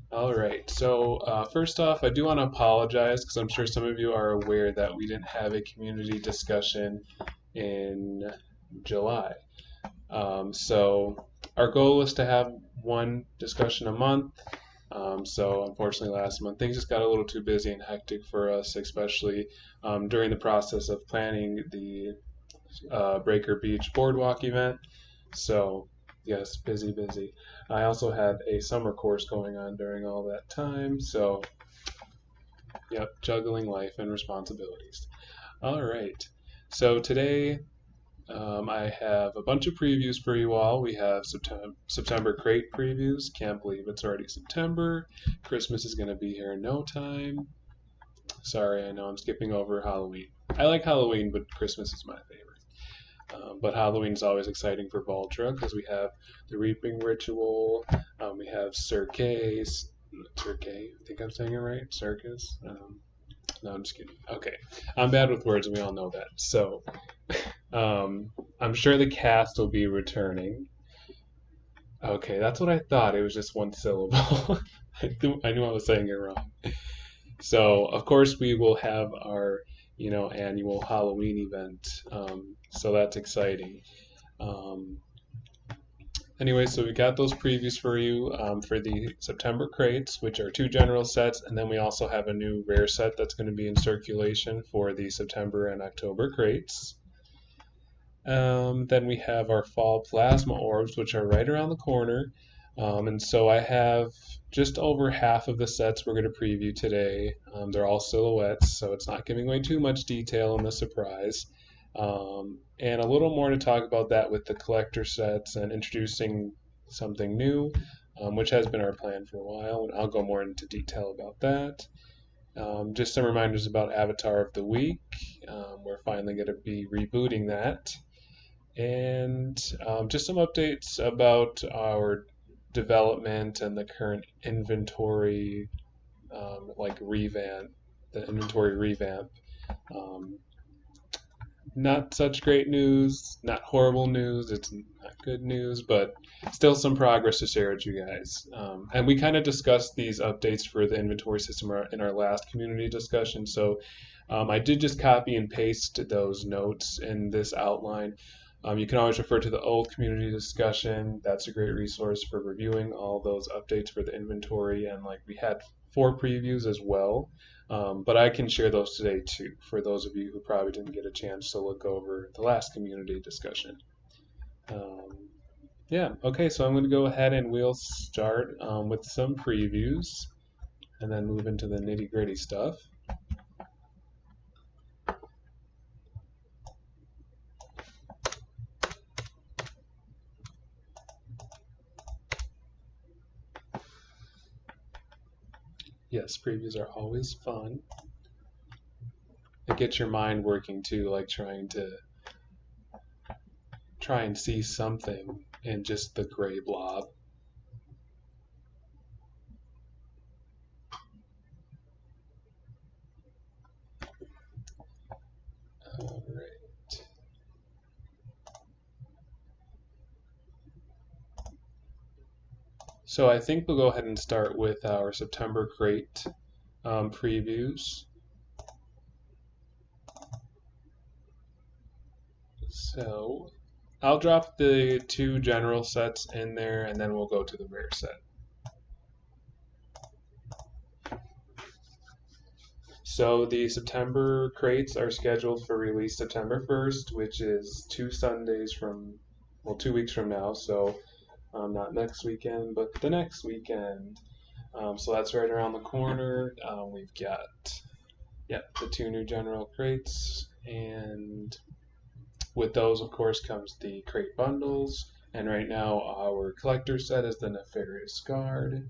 All right. So first off, I do want to apologize because I'm sure some of you are aware that we didn't have a community discussion in July. So our goal was to have one discussion a month. So unfortunately, last month things just got a little too busy and hectic for us, especially during the process of planning the Breaker Beach Boardwalk event. So yes, busy, busy. I also had a summer course going on during all that time. So yep, juggling life and responsibilities. All right. So today I have a bunch of previews for you all. We have September crate previews. Can't believe it's already September. Christmas is going to be here in no time. Sorry, I know I'm skipping over Halloween. I like Halloween, but Christmas is my favorite. But Halloween is always exciting for Voltra because we have the Reaping Ritual. We have Circus. I think I'm saying it right. Circus. No, I'm just kidding. Okay, I'm bad with words, and we all know that. So, I'm sure the cast will be returning. Okay, that's what I thought. It was just one syllable. I knew I was saying it wrong. So, of course, we will have our, annual Halloween event. So that's exciting. Um, anyway, so we got those previews for you for the September crates, which are two general sets, and then we also have a new rare set that's going to be in circulation for the September and October crates. Then we have our fall plasma orbs, which are right around the corner. And so I have just over half of the sets we're going to preview today. They're all silhouettes, so it's not giving away too much detail in the surprise. And a little more to talk about that with the collector sets and introducing something new, which has been our plan for a while. And I'll go more into detail about that. Just some reminders about Avatar of the Week. We're finally going to be rebooting that. And just some updates about our development and the current inventory, the inventory revamp. Um, Not such great news, not horrible news, it's not good news, but still some progress to share with you guys. And we kind of discussed these updates for the inventory system in our last community discussion, so I did just copy and paste those notes in this outline. You can always refer to the old community discussion. That's a great resource for reviewing all those updates for the inventory. And like we had 4 previews as well. But I can share those today too for those of you who probably didn't get a chance to look over the last community discussion. Um, yeah, okay, so I'm going to go ahead and we'll start with some previews and then move into the nitty gritty stuff. Yes, previews are always fun. It gets your mind working too, like trying to try and see something in just the gray blob. All right. So I think we'll go ahead and start with our September crate previews. So I'll drop the 2 general sets in there and then we'll go to the rare set. So the September crates are scheduled for release September 1st, which is 2 weeks from now. So not next weekend, but the next weekend. So that's right around the corner. We've got, the 2 new general crates, and with those, of course, comes the crate bundles. And right now, our collector set is the Nefarious Guard.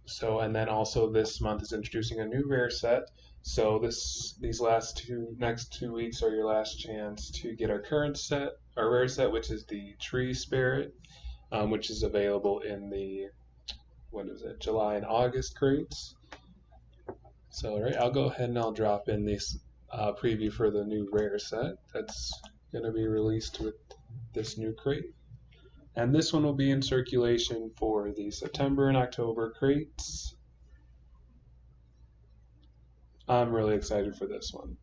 So, and then also this month is introducing a new rare set. So these next 2 weeks are your last chance to get our current set, our rare set, which is the Tree Spirit, which is available in the July and August crates. So, all right, I'll go ahead and I'll drop in this preview for the new rare set. That's going to be released with this new crate. And this one will be in circulation for the September and October crates. I'm really excited for this one.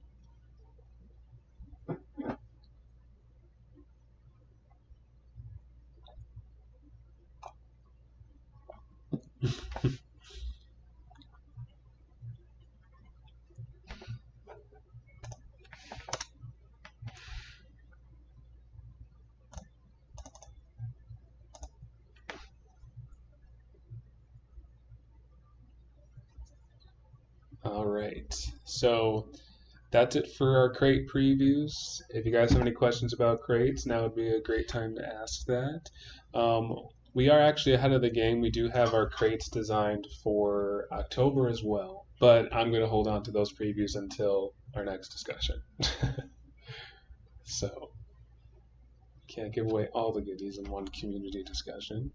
All right, so that's it for our crate previews. If you guys have any questions about crates, now would be a great time to ask that. Um, we are actually ahead of the game. We do have our crates designed for October as well, but I'm going to hold on to those previews until our next discussion. So, can't give away all the goodies in one community discussion.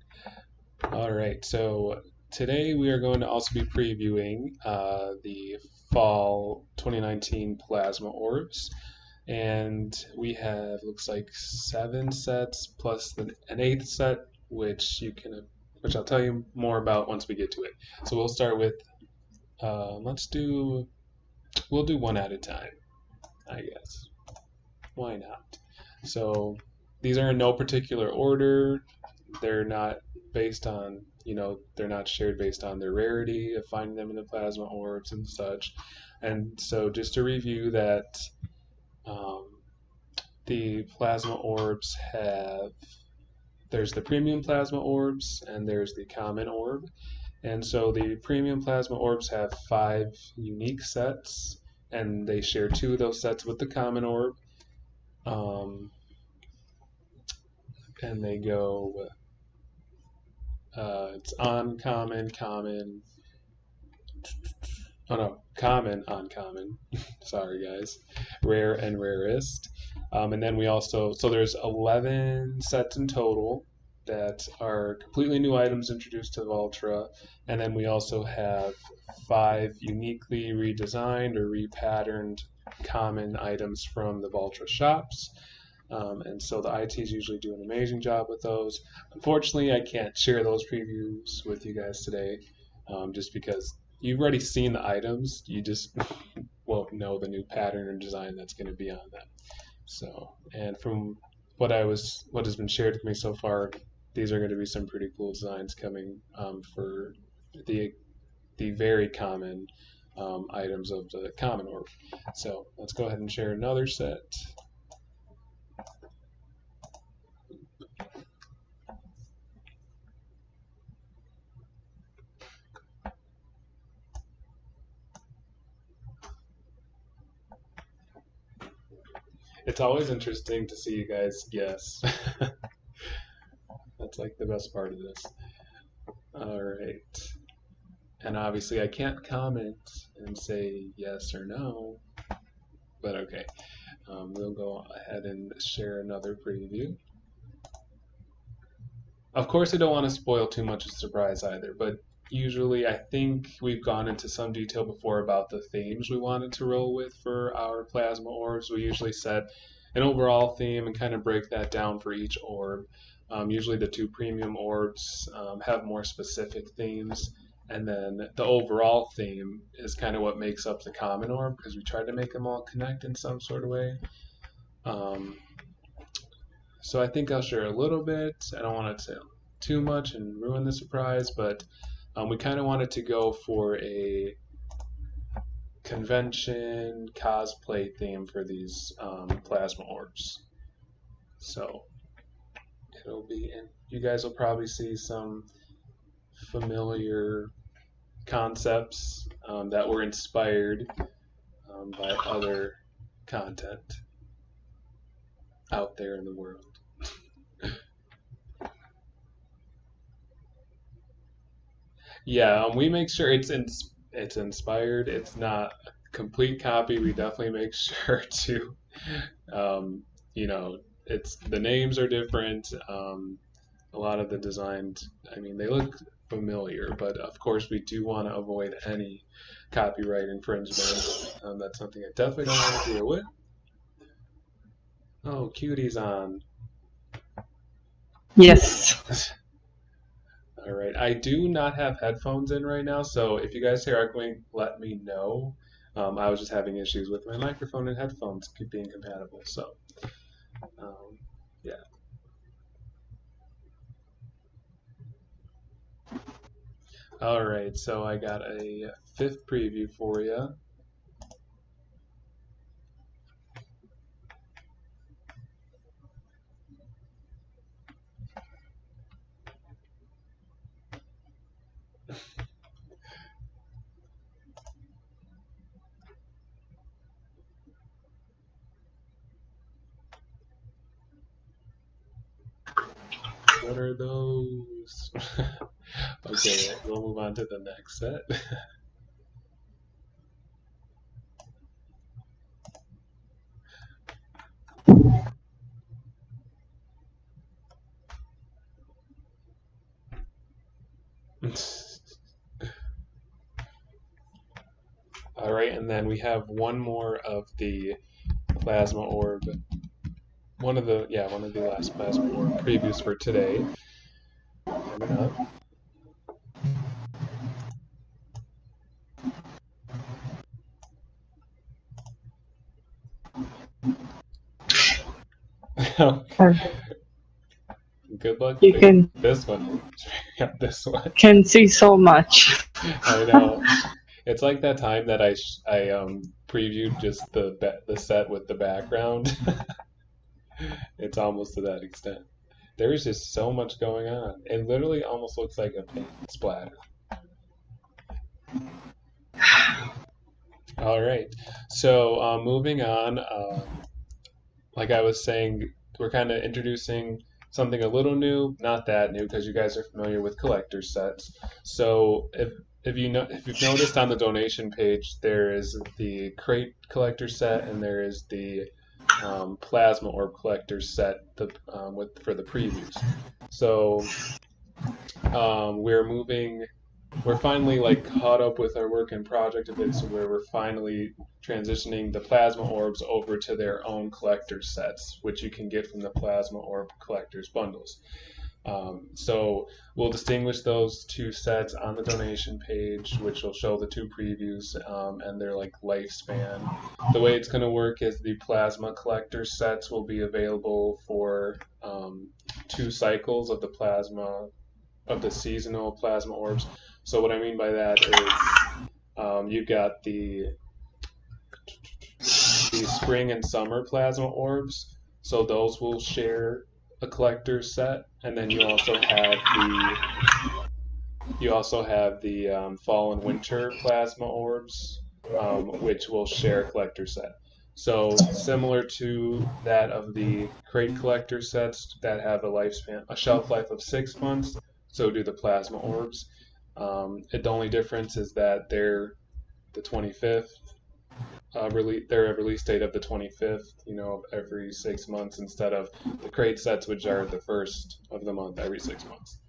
All right, so today we are going to also be previewing the fall 2019 plasma orbs, and we have looks like 7 sets plus an 8th set, which I'll tell you more about once we get to it. So we'll start with we'll do one at a time, I guess. Why not? So these are in no particular order. They're not based on, they're not shared based on their rarity of finding them in the plasma orbs and such. And so just to review that, the plasma orbs there's the premium plasma orbs and there's the common orb. And so the premium plasma orbs have 5 unique sets, and they share 2 of those sets with the common orb. And they go, it's uncommon, common, common, uncommon, sorry guys, rare and rarest. And then so there's 11 sets in total that are completely new items introduced to Voltra, and then we also have 5 uniquely redesigned or repatterned common items from the Voltra shops. And so the ITs usually do an amazing job with those. Unfortunately, I can't share those previews with you guys today, just because you've already seen the items. You just won't know the new pattern or design that's going to be on them. So, and from what has been shared with me so far, these are going to be some pretty cool designs coming for the very common items of the common orb. So let's go ahead and share another set. It's always interesting to see you guys guess. That's like the best part of this. All right. And obviously I can't comment and say yes or no, but okay. We'll go ahead and share another preview. Of course, I don't want to spoil too much of the surprise either, but usually I think we've gone into some detail before about the themes we wanted to roll with for our plasma orbs. We usually set an overall theme and kind of break that down for each orb. Usually the 2 premium orbs have more specific themes, and then the overall theme is kind of what makes up the common orb, because we tried to make them all connect in some sort of way. So I think I'll share a little bit. I don't want to say too much and ruin the surprise, but we kind of wanted to go for a convention cosplay theme for these plasma orbs. So it'll be, and you guys will probably see some familiar concepts that were inspired by other content out there in the world. Yeah, we make sure it's inspired. It's not a complete copy. We definitely make sure to, it's the names are different. A lot of the designs, I mean, they look familiar, but of course we do want to avoid any copyright infringement. That's something I definitely don't want to deal with. Oh, cutie's on. Yes. All right. I do not have headphones in right now, so if you guys hear echoing, let me know. I was just having issues with my microphone and headphones being compatible. So, um, yeah. All right. So I got a fifth preview for you. What are those? Okay, we'll move on to the next set. All right, and then we have one more of the plasma orb. One of the last plasma orb previews for today coming up. Good luck You figuring can this one. This one. can see so much. I know. It's like that time that I previewed just the set with the background. It's almost to that extent. There is just so much going on. It literally almost looks like a paint splatter. All right. So moving on, like I was saying, we're kind of introducing something a little new, not that new because you guys are familiar with collector sets. So if you've noticed on the donation page, there is the crate collector set and there is the plasma orb collector set for the previews. So we're moving we're finally like caught up with our work and project a bit, so where we're finally transitioning the plasma orbs over to their own collector sets, which you can get from the plasma orb collectors bundles. So we'll distinguish those two sets on the donation page, which will show the two previews and their like lifespan. The way it's going to work is the plasma collector sets will be available for 2 cycles of the seasonal plasma orbs. So what I mean by that is you've got the spring and summer plasma orbs. So those will share a collector set, and then you also have the fall and winter plasma orbs, which will share a collector set. So similar to that of the crate collector sets that have a shelf life of 6 months, so do the plasma orbs. The only difference is that they're the 25th. They're a release date of the 25th, of every 6 months instead of the crate sets, which are the first of the month every 6 months.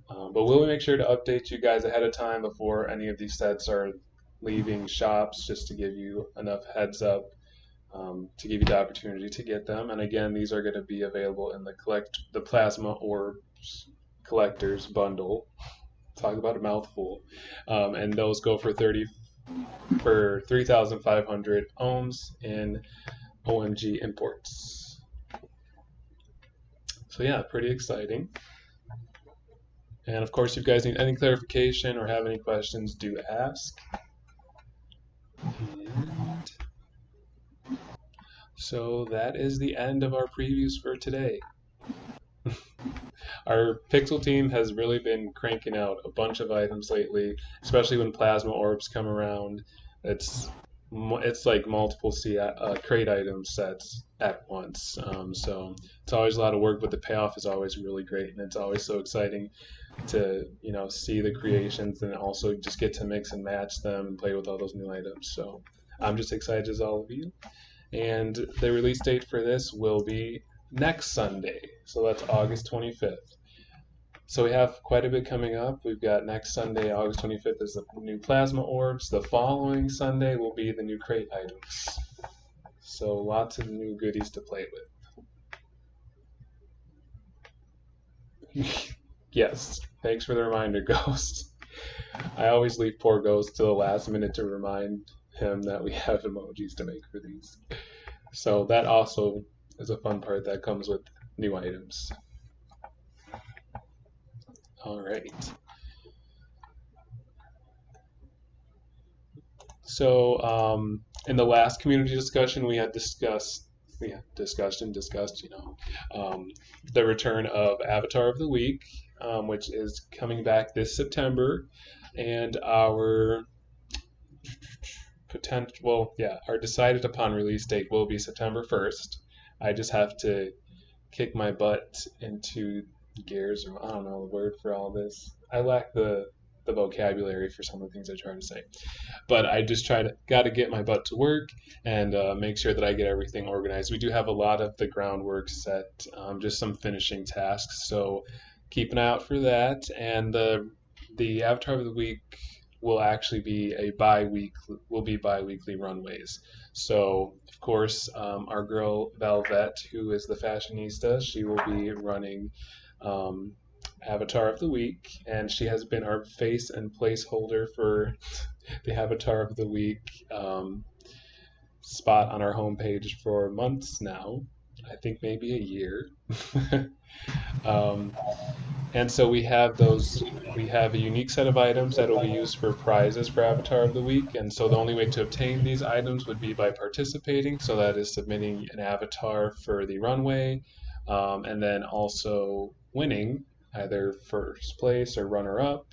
But we'll make sure to update you guys ahead of time before any of these sets are leaving shops, just to give you enough heads up to give you the opportunity to get them. And again, these are going to be available in the Plasma Orbs Collectors Bundle. Talk about a mouthful. And those go for 3,500 ohms in OMG imports. So yeah, pretty exciting. And of course, if you guys need any clarification or have any questions, do ask. And so that is the end of our previews for today. Our Pixel team has really been cranking out a bunch of items lately, especially when plasma orbs come around. It's it's like multiple crate item sets at once. So it's always a lot of work, but the payoff is always really great, and it's always so exciting to see the creations and also just get to mix and match them and play with all those new items. So I'm just excited as all of you. And the release date for this will be next Sunday. So that's August 25th. So we have quite a bit coming up. We've got next Sunday, August 25th, is the new plasma orbs. The following Sunday will be the new crate items. So lots of new goodies to play with. Yes, thanks for the reminder, Ghost. I always leave poor Ghost to the last minute to remind him that we have emojis to make for these. So that also is a fun part that comes with new items. All right. So in the last community discussion, discussed, the return of Avatar of the Week, which is coming back this September, and our decided upon release date will be September 1st. I just have to kick my butt into gears, or I don't know the word for all this. I lack the vocabulary for some of the things I try to say. But I just got to get my butt to work and make sure that I get everything organized. We do have a lot of the groundwork set, just some finishing tasks. So keep an eye out for that. And the Avatar of the Week will actually be bi-weekly runways. So of course, our girl Velvet, who is the fashionista, she will be running Avatar of the Week, and she has been our face and placeholder for the Avatar of the Week spot on our homepage for months now. I think maybe a year. um, and so we have a unique set of items that will be used for prizes for Avatar of the Week. And so the only way to obtain these items would be by participating. So that is submitting an avatar for the runway, and then also winning either first place or runner up.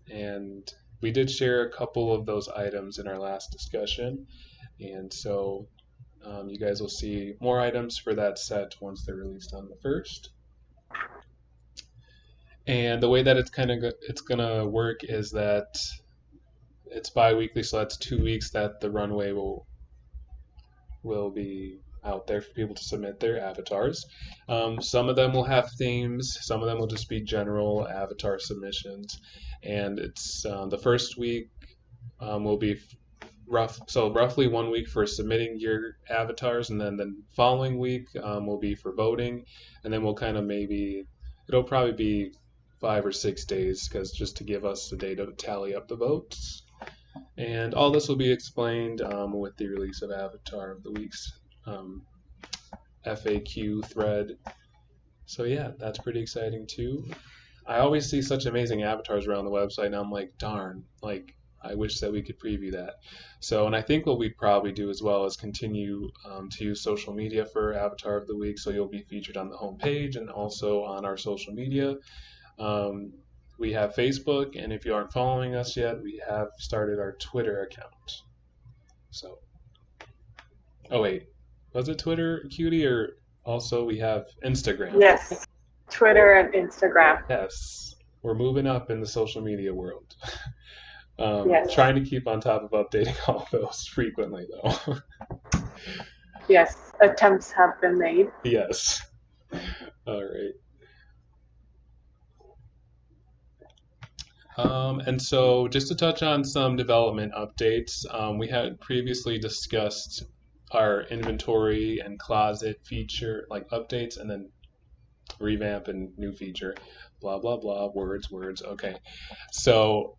And we did share a couple of those items in our last discussion. And so you guys will see more items for that set once they're released on the 1st. And the way that it's gonna work is that it's bi-weekly, so that's 2 weeks that the runway will be out there for people to submit their avatars. Some of them will have themes, some of them will just be general avatar submissions. And it's the first week will be roughly 1 week for submitting your avatars, and then the following week will be for voting, and then it'll probably be 5 or 6 days, because just to give us the day to tally up the votes. And all this will be explained with the release of Avatar of the Week's FAQ thread. So yeah, that's pretty exciting too. I always see such amazing avatars around the website, and I'm like, darn, like I wish that we could preview that. So, and I think what we'd probably do as well is continue to use social media for Avatar of the Week, so you'll be featured on the homepage and also on our social media. We have Facebook, and if you aren't following us yet, we have started our Twitter account. So, oh wait, was it Twitter, Cutie, or also we have Instagram? Yes, Twitter and Instagram. Yes, we're moving up in the social media world. Yes. Trying to keep on top of updating all those frequently, though. Yes, attempts have been made. Yes. All right. And so just to touch on some development updates, we had previously discussed our inventory and closet feature, like updates, and then revamp and new feature, blah, blah, blah, words, okay. So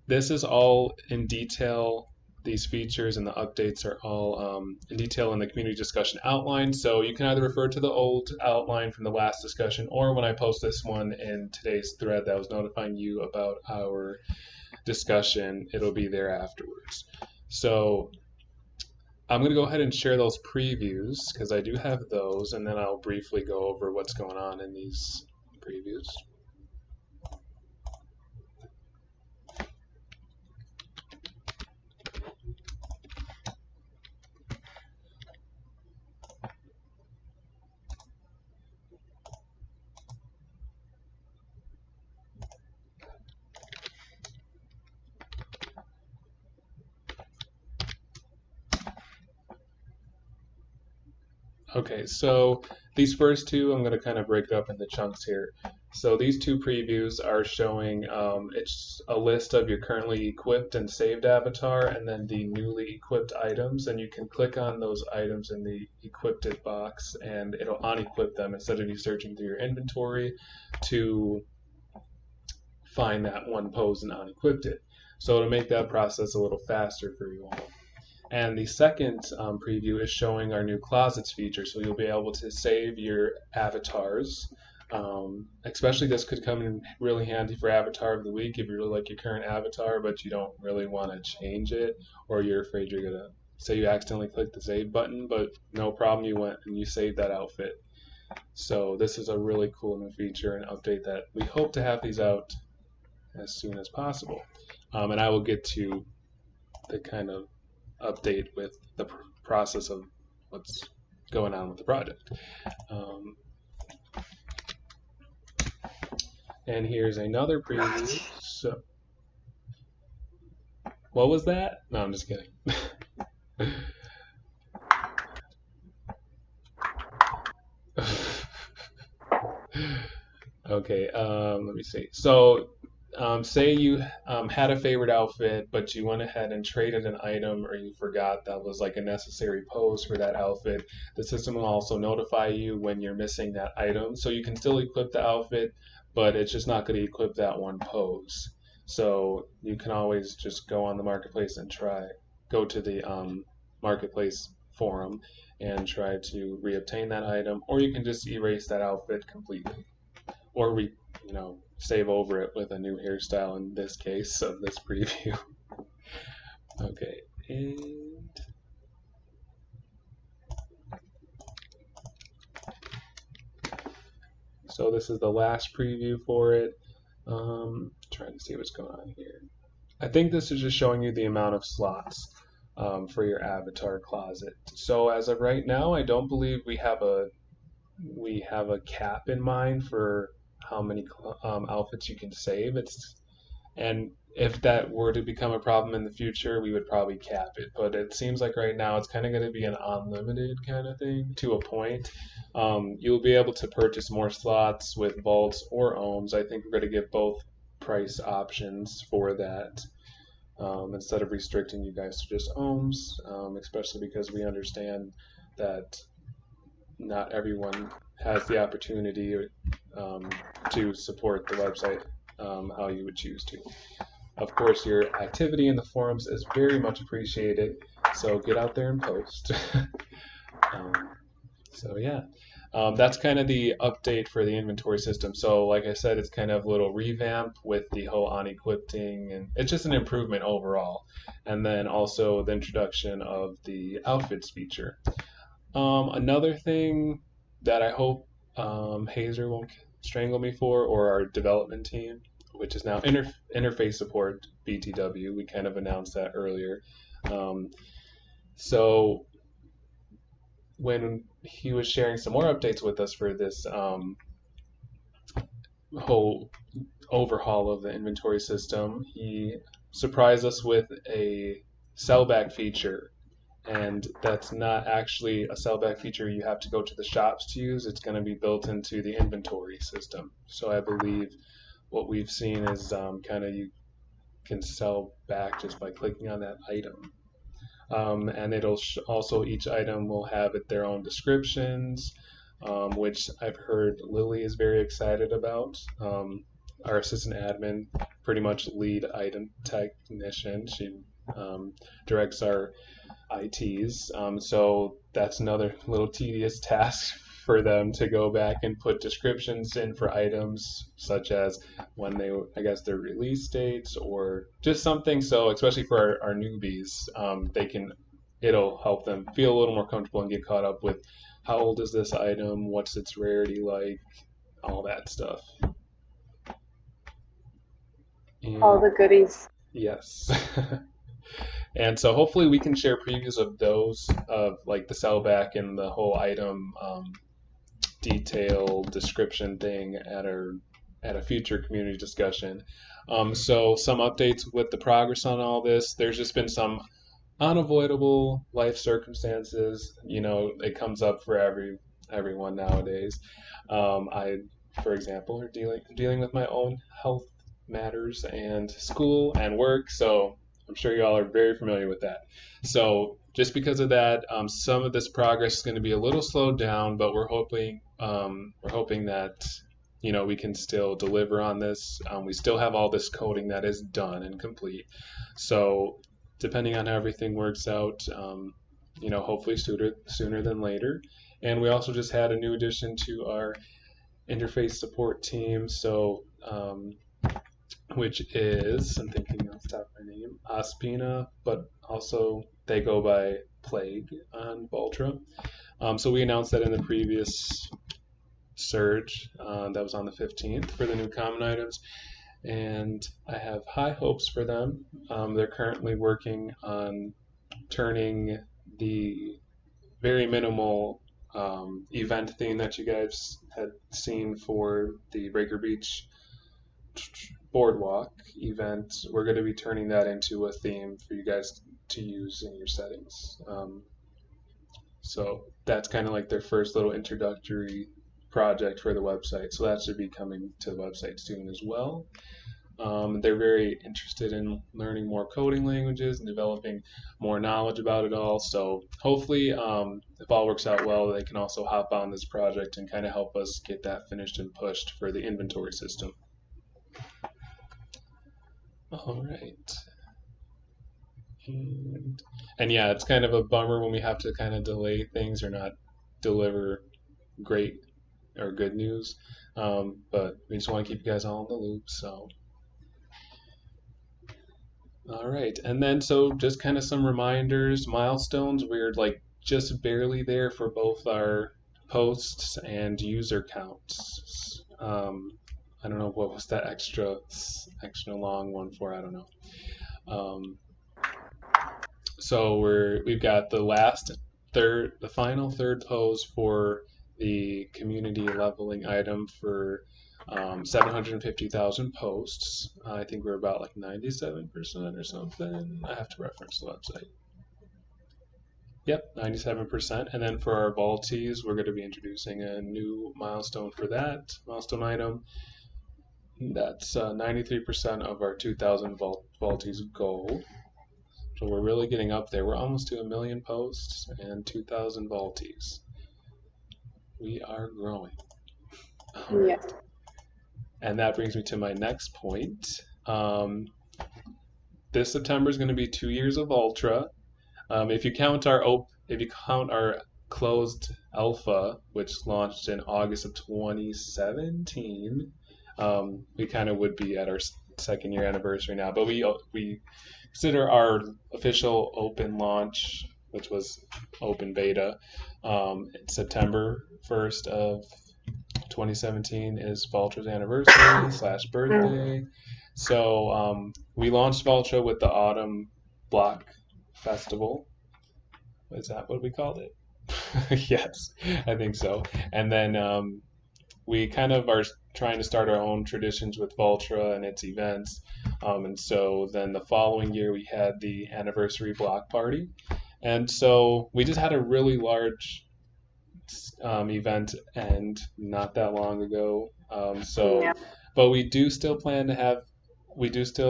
this is all in detail. These features and the updates are all in detail in the community discussion outline. So you can either refer to the old outline from the last discussion, or when I post this one in today's thread that was notifying you about our discussion, it'll be there afterwards. So I'm going to go ahead and share those previews because I do have those, and then I'll briefly go over what's going on in these previews. Okay, so these first two, I'm going to kind of break it up into chunks here. So these two previews are showing it's a list of your currently equipped and saved avatar, and then the newly equipped items. And you can click on those items in the equipped it box, and it'll unequip them instead of you searching through your inventory to find that one pose and unequipped it. So it'll make that process a little faster for you all. And the second preview is showing our new closets feature. So you'll be able to save your avatars. Especially this could come in really handy for avatar of the week if you really like your current avatar, but you don't really want to change it, or you're afraid you're going to say you accidentally clicked the save button, but no problem, you went and you saved that outfit. So this is a really cool new feature and update that we hope to have these out as soon as possible. And I will get to the kind of update with the process of what's going on with the project. And here's another preview. So, what was that? No, I'm just kidding. Okay, let me see. So say you had a favorite outfit, but you went ahead and traded an item, or you forgot that was like a necessary pose for that outfit. The system will also notify you when you're missing that item. So you can still equip the outfit, but it's just not going to equip that one pose. So you can always just go on the marketplace and go to the marketplace forum and try to reobtain that item, or you can just erase that outfit completely, or save over it with a new hairstyle in this case of this preview. Okay, and so this is the last preview for it. Trying to see what's going on here. I think this is just showing you the amount of slots for your avatar closet. So as of right now, I don't believe we have a cap in mind for how many outfits you can save. And if that were to become a problem in the future, we would probably cap it. But it seems like right now it's kind of going to be an unlimited kind of thing to a point. You'll be able to purchase more slots with vaults or ohms. I think we're going to give both price options for that. Instead of restricting you guys to just ohms, especially because we understand that not everyone has the opportunity to support the website how you would choose to. Of course, your activity in the forums is very much appreciated, so get out there and post. So yeah, that's kind of the update for the inventory system. So like I said, it's kind of a little revamp with the whole on-equipping, and it's just an improvement overall. And then also the introduction of the outfits feature. Another thing that I hope Hazer won't strangle me for, or our development team, which is now interface support, BTW. We kind of announced that earlier. So when he was sharing some more updates with us for this whole overhaul of the inventory system, he surprised us with a sellback feature. And that's not actually a sellback feature you have to go to the shops to use. It's going to be built into the inventory system. So I believe what we've seen is kind of you can sell back just by clicking on that item. And it'll also, each item will have their own descriptions, which I've heard Lily is very excited about. Our assistant admin, pretty much lead item technician. She directs our ITs. So that's another little tedious task for them to go back and put descriptions in for items, such as when their release dates or just something. So especially for our newbies, it'll help them feel a little more comfortable and get caught up with how old is this item, what's its rarity like, all that stuff. And all the goodies. yes. And so hopefully we can share previews of those, of like the sellback and the whole item detail description thing at a future community discussion. So some updates with the progress on all this. There's just been some unavoidable life circumstances. It comes up for everyone nowadays. I for example, or dealing with my own health matters and school and work. So I'm sure you all are very familiar with that. So just because of that, some of this progress is going to be a little slowed down, but we're hoping that we can still deliver on this. We still have all this coding that is done and complete. So depending on how everything works out, hopefully sooner than later. And we also just had a new addition to our interface support team. So which is, I'm thinking off the top of my name, Aspina, but also they go by Plague on Voltra. So we announced that in the previous surge that was on the 15th for the new common items, and I have high hopes for them. They're currently working on turning the very minimal event theme that you guys had seen for the Breaker Beach boardwalk event. We're going to be turning that into a theme for you guys to use in your settings. So that's kind of like their first little introductory project for the website. So that should be coming to the website soon as well. They're very interested in learning more coding languages and developing more knowledge about it all. So hopefully, if all works out well, they can also hop on this project and kind of help us get that finished and pushed for the inventory system. All right. And yeah, it's kind of a bummer when we have to kind of delay things or not deliver great or good news. But we just want to keep you guys all in the loop. So, all right. And then, so just kind of some reminders, milestones. We're like just barely there for both our posts and user counts. I don't know what was that extra long one for. I don't know. So we've got the final third pose for the community leveling item for 750,000 posts. I think we're about like 97% or something. I have to reference the website. Yep, 97%. And then for our vaultees, we're going to be introducing a new milestone for that milestone item. That's 93% of our 2,000 vaultees goal. So we're really getting up there. We're almost to 1 million posts and 2,000 vaultees. We are growing. Yes. And that brings me to my next point. This September is going to be 2 years of Voltra. If you count our closed alpha, which launched in August of 2017, we kind of would be at our second year anniversary now. But we consider our official open launch, which was open beta, September 1st of 2017 is Voltra's anniversary / birthday. So we launched Voltra with the Autumn Block Festival. Is that what we called it? Yes, I think so. And then we kind of are trying to start our own traditions with Voltra and its events. And so then the following year we had the anniversary block party. And so we just had a really large event end not that long ago. But we do still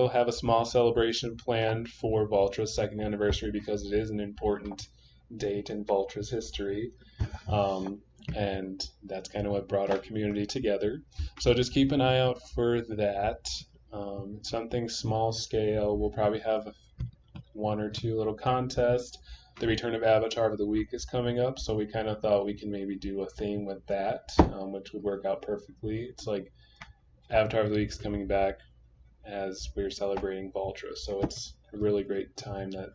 have a small celebration planned for Voltra's second anniversary because it is an important date in Voltra's history. And that's kind of what brought our community together. So just keep an eye out for that. Something small scale. We'll probably have 1 or 2 little contests. The return of Avatar of the Week is coming up, so we kind of thought we can maybe do a theme with that, which would work out perfectly. It's like Avatar of the Week is coming back as we're celebrating Voltra, so it's a really great time that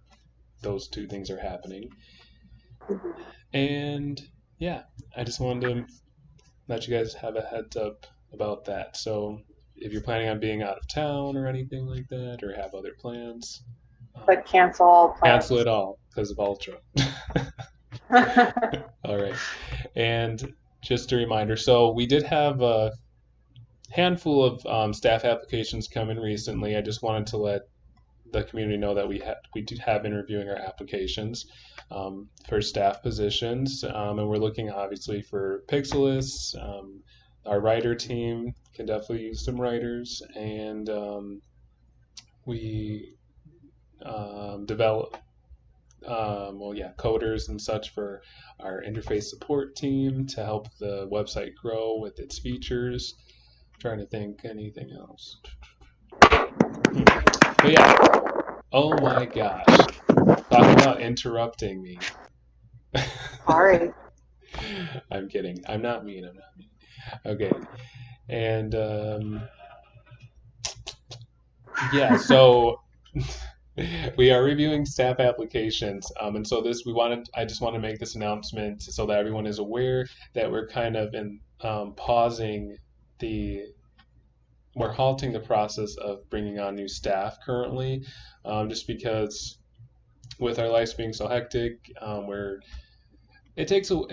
those 2 things are happening. And yeah, I just wanted to let you guys have a heads up about that. So if you're planning on being out of town or anything like that, or have other plans, but cancel all plans. Cancel it all because of Voltra. All right. And just a reminder, so we did have a handful of staff applications come in recently. I just wanted to let the community know that we have been reviewing our applications for staff positions, and we're looking obviously for Pixelists, our writer team can definitely use some writers, and we develop coders and such for our interface support team to help the website grow with its features. I'm trying to think anything else. But yeah, oh my gosh, talk about interrupting me. Sorry. I'm kidding. I'm not mean. I'm not mean. Okay, and yeah, so we are reviewing staff applications, and so this we wanted. I just want to make this announcement so that everyone is aware that we're kind of in pausing the. We're halting the process of bringing on new staff currently, just because with our lives being so hectic, we're it takes a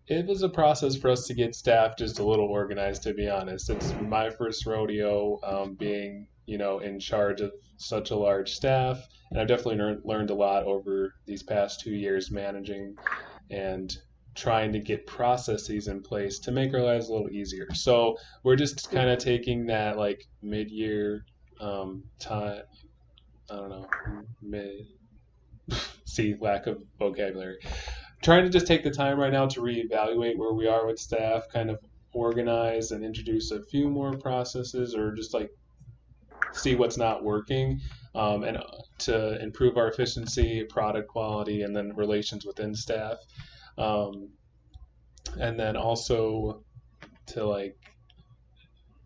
it was a process for us to get staff just a little organized. To be honest, it's my first rodeo, being in charge of such a large staff, and I've definitely learned a lot over these past 2 years managing and trying to get processes in place to make our lives a little easier. So we're just kind of taking that like mid-year time. I don't know, mid. See, lack of vocabulary, trying to just take the time right now to reevaluate where we are with staff, kind of organize and introduce a few more processes, or just like see what's not working, and to improve our efficiency, product quality, and then relations within staff. Um, and then also to like,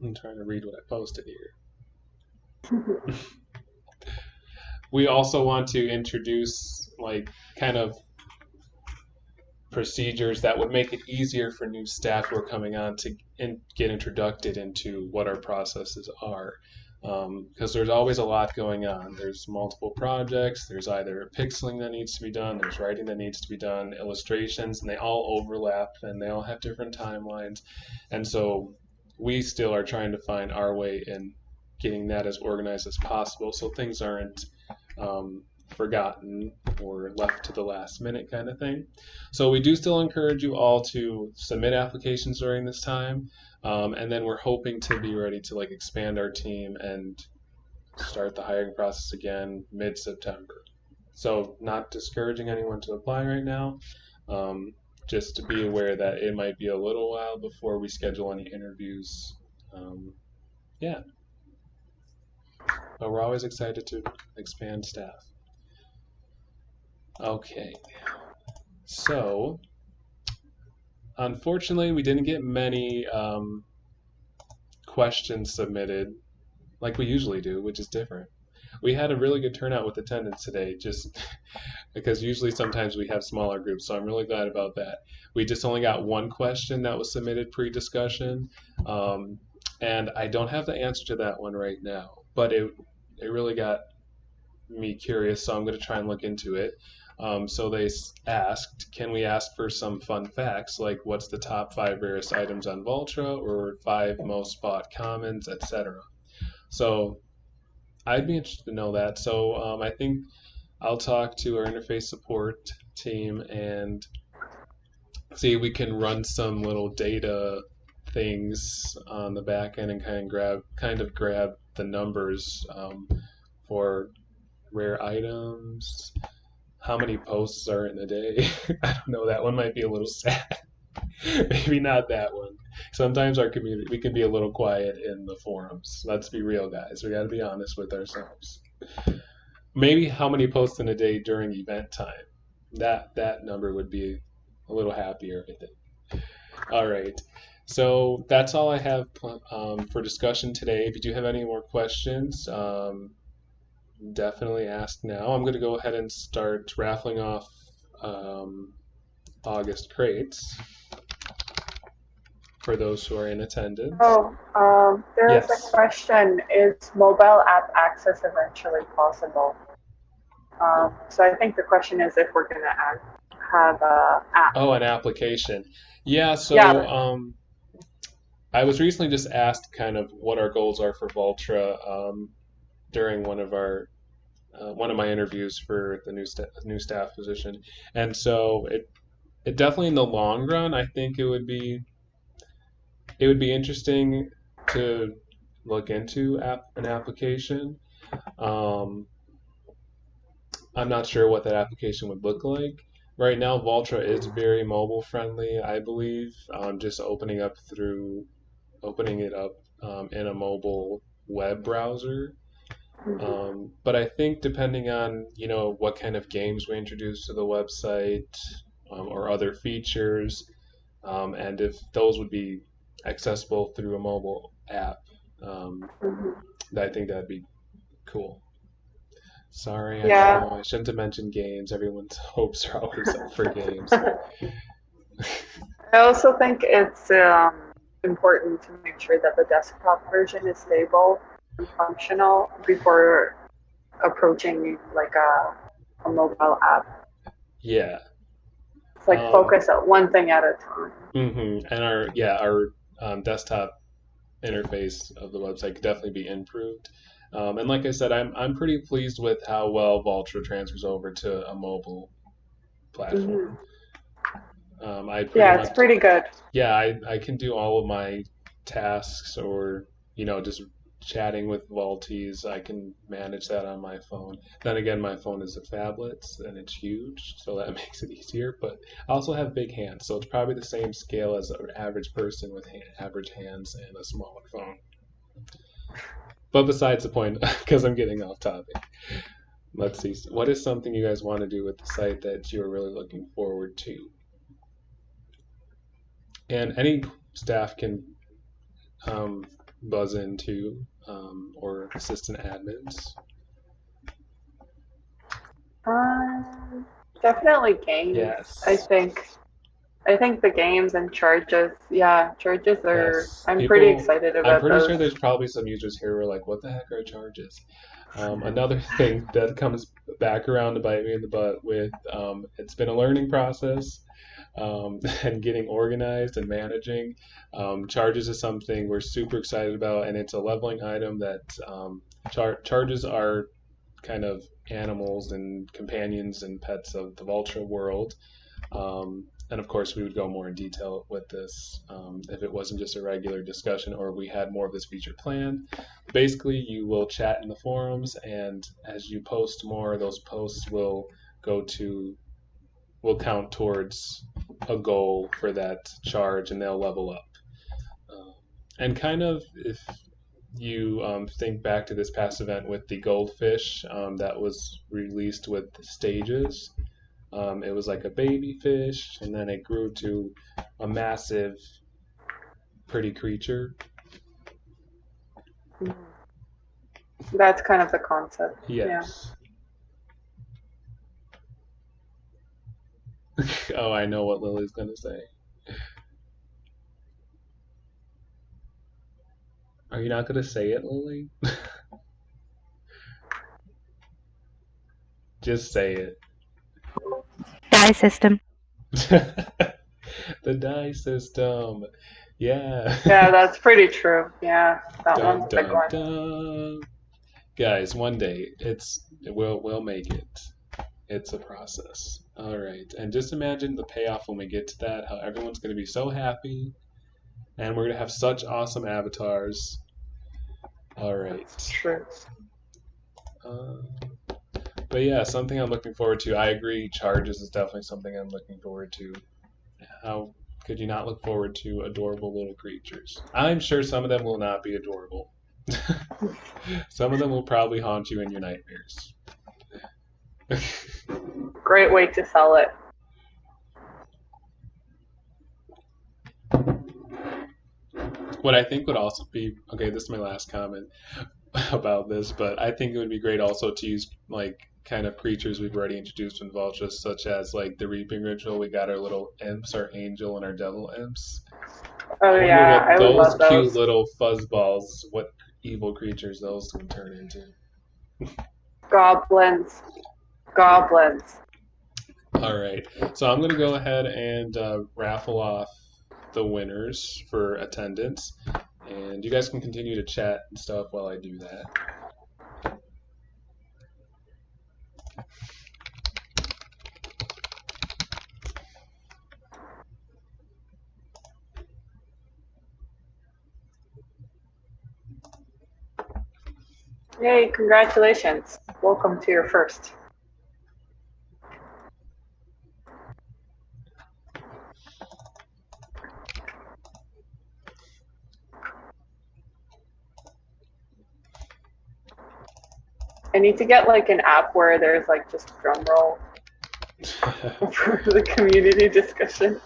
I'm trying to read what I posted here. We also want to introduce like kind of procedures that would make it easier for new staff who are coming on to get introduced into what our processes are. Because there's always a lot going on. There's multiple projects. There's either pixeling that needs to be done. There's writing that needs to be done. Illustrations, and they all overlap, and they all have different timelines. And so we still are trying to find our way in getting that as organized as possible, so things aren't forgotten or left to the last minute kind of thing. So we do still encourage you all to submit applications during this time, and then we're hoping to be ready to like expand our team and start the hiring process again mid-September. So not discouraging anyone to apply right now, just to be aware that it might be a little while before we schedule any interviews. Yeah, but we're always excited to expand staff. Okay, so unfortunately, we didn't get many questions submitted like we usually do, which is different. We had a really good turnout with attendance today, just because usually sometimes we have smaller groups, so I'm really glad about that. We just only got one question that was submitted pre-discussion, and I don't have the answer to that one right now, but it really got me curious, so I'm going to try and look into it. So they asked, can we ask for some fun facts, like what's the top 5 rarest items on Voltra, or 5 most bought commons, etc. So I'd be interested to know that. So I think I'll talk to our interface support team and see if we can run some little data things on the back end and kind of grab the numbers, for rare items. How many posts are in a day? I don't know. That one might be a little sad. Maybe not that one. Sometimes our community, we can be a little quiet in the forums. Let's be real, guys. We got to be honest with ourselves. Maybe how many posts in a day during event time. That number would be a little happier, I think. All right. So that's all I have for discussion today. If you do have any more questions, definitely ask now. I'm going to go ahead and start raffling off August crates for those who are in attendance. There is Yes. a question. Is mobile app access eventually possible? So I think the question is if we're going to have a app. Oh, an application. Yeah, so Yeah. I was recently just asked kind of what our goals are for Voltra, during one of my interviews for the new staff position, and so it definitely in the long run I think it would be It would be interesting to look into an application. Um, I'm not sure what that application would look like. Right now, Voltra is very mobile friendly, I believe. Just opening it up in a mobile web browser. Mhm. But I think depending on what kind of games we introduce to the website or other features, and if those would be accessible through a mobile app, um, Mhm. I think that'd be cool. Sorry, I Yeah. know I shouldn't have mentioned games. Everyone's hopes are always up for games. I also think it's important to make sure that the desktop version is stable and functional before approaching like a mobile app. Yeah. It's like Um, focus at one thing at a time. And our desktop interface of the website could definitely be improved. And like I said, I'm pretty pleased with how well Voltra transfers over to a mobile platform. Hmm. I pretty Yeah, it's much pretty good. Yeah, I can do all of my tasks or, just chatting with Volties. I can manage that on my phone. Then again, my phone is a phablet and it's huge, so that makes it easier. But I also have big hands, so it's probably the same scale as an average person with average hands and a smaller phone. But besides the point, because I'm getting off topic, let's see. What is something you guys want to do with the site that you're really looking forward to? And any staff can um, buzz into or assistant admins. Um, Definitely games. Yes, I think the games and charges. Yeah, charges are. yes. I'm pretty People, excited I'm about pretty those. sure there's probably some users here who are like, "What the heck are charges?" Another thing that comes back around to bite me in the butt with it's been a learning process and getting organized and managing. Charges is something we're super excited about, and it's a leveling item that charges are kind of animals and companions and pets of the Voltra world. And of course, we would go more in detail with this if it wasn't just a regular discussion or we had more of this feature planned. Basically, you will chat in the forums, and as you post more, those posts go to will count towards a goal for that charge, and they'll level up. Um, and kind of if you think back to this past event with the goldfish that was released with stages. It was like a baby fish, and then it grew to a massive, pretty creature. Mhm. That's kind of the concept. Yeah. Yes. Oh, I know what Lily's gonna say. Are you not gonna say it, Lily? Just say it. Die system. The die system. Yeah. Yeah, that's pretty true. Yeah, that one's Dun a big dun one. dun. Guys, one day we'll make it. It's a process. All right. And just imagine the payoff when we get to that, how everyone's going to be so happy and we're going to have such awesome avatars. All That's right. true. Uh, but yeah, something I'm looking forward to. I agree, charges is definitely something I'm looking forward to. How could you not look forward to adorable little creatures? I'm sure some of them will not be adorable. Some of them will probably haunt you in your nightmares. Great way to sell it. What I think would also be okay, this is my last comment about this, but I think it would be great also to use like kind of creatures we've already introduced in Vulture, such as like the Reaping Ritual. We got our little imps, our angel, and our devil imps. I Oh wonder yeah, what I would those love cute those. little fuzzballs, what evil creatures those would turn into. Goblins. Goblins. All right, so I'm gonna go ahead and raffle off the winners for attendance, and you guys can continue to chat and stuff while I do that. Yay, congratulations. Welcome to your first. I need to get like an app where there's like just drum roll for the community discussion.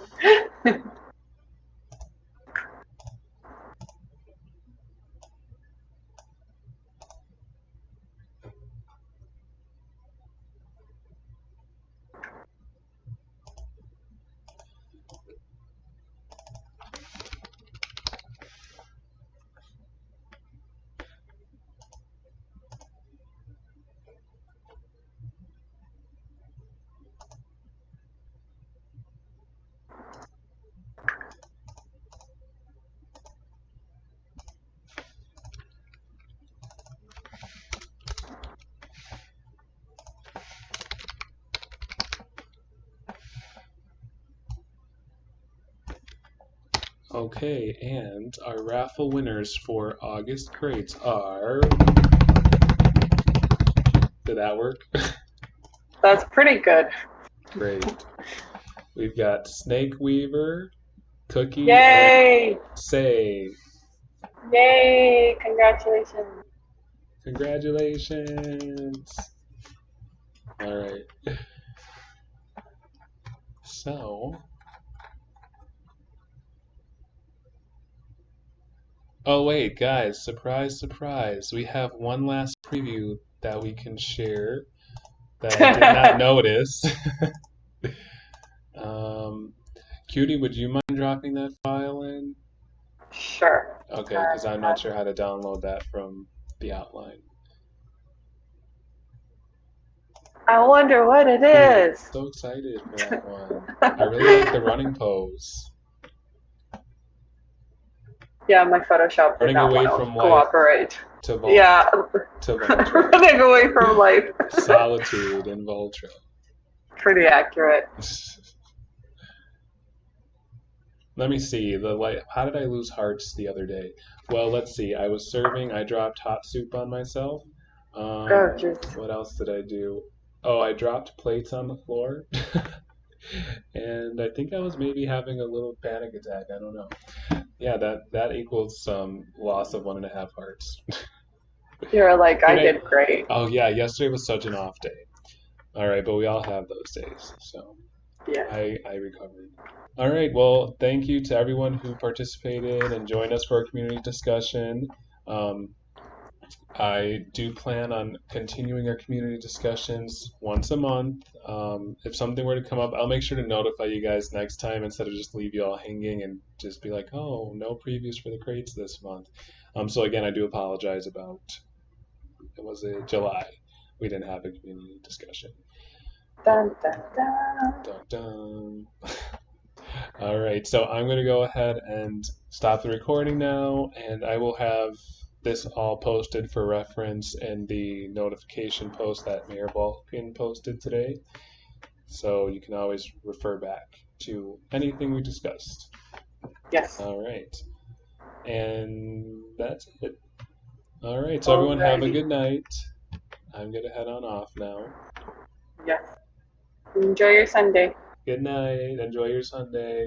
Okay, and our raffle winners for August crates are. Did that work? That's pretty good. Great. We've got Snake Weaver, Cookie, Yay! and Say. Yay! Congratulations. Congratulations. All right. So. Oh, wait, guys, surprise, surprise. We have one last preview that we can share that I did not notice. Cutie, would you mind dropping that file in? Sure. Okay, because I'm not sure how to download that from the outline. I wonder what it is. So excited for that one. I really like the running pose. Yeah, my Photoshop did Running not away want from to life cooperate. to Voltra. Yeah. To Voltra. Running away from life. Solitude in Voltra. Pretty accurate. Let me see. How did I lose hearts the other day? Well, let's see. I was serving. I dropped hot soup on myself. What else did I do? Oh, I dropped plates on the floor. And I think I was maybe having a little panic attack. I don't know. Yeah, that equals some loss of 1.5 hearts. You're like, I did great. Oh yeah, yesterday was such an off day. All right, but we all have those days, so yeah. I recovered. All right, well, thank you to everyone who participated and joined us for our community discussion. I do plan on continuing our community discussions once a month. If something were to come up, I'll make sure to notify you guys next time instead of just leave you all hanging and just be like, oh, no previews for the crates this month. So again, I do apologize about, was it July? We didn't have a community discussion. Dun, dun, dun. Dun, dun. All right, so I'm going to go ahead and stop the recording now, and I will have this all posted for reference in the notification post that Mayor Balkin posted today. So you can always refer back to anything we discussed. Yes. All right. And that's it. All right, so everyone have a good night. I'm going to head on off now. Yes. Enjoy your Sunday. Good night. Enjoy your Sunday.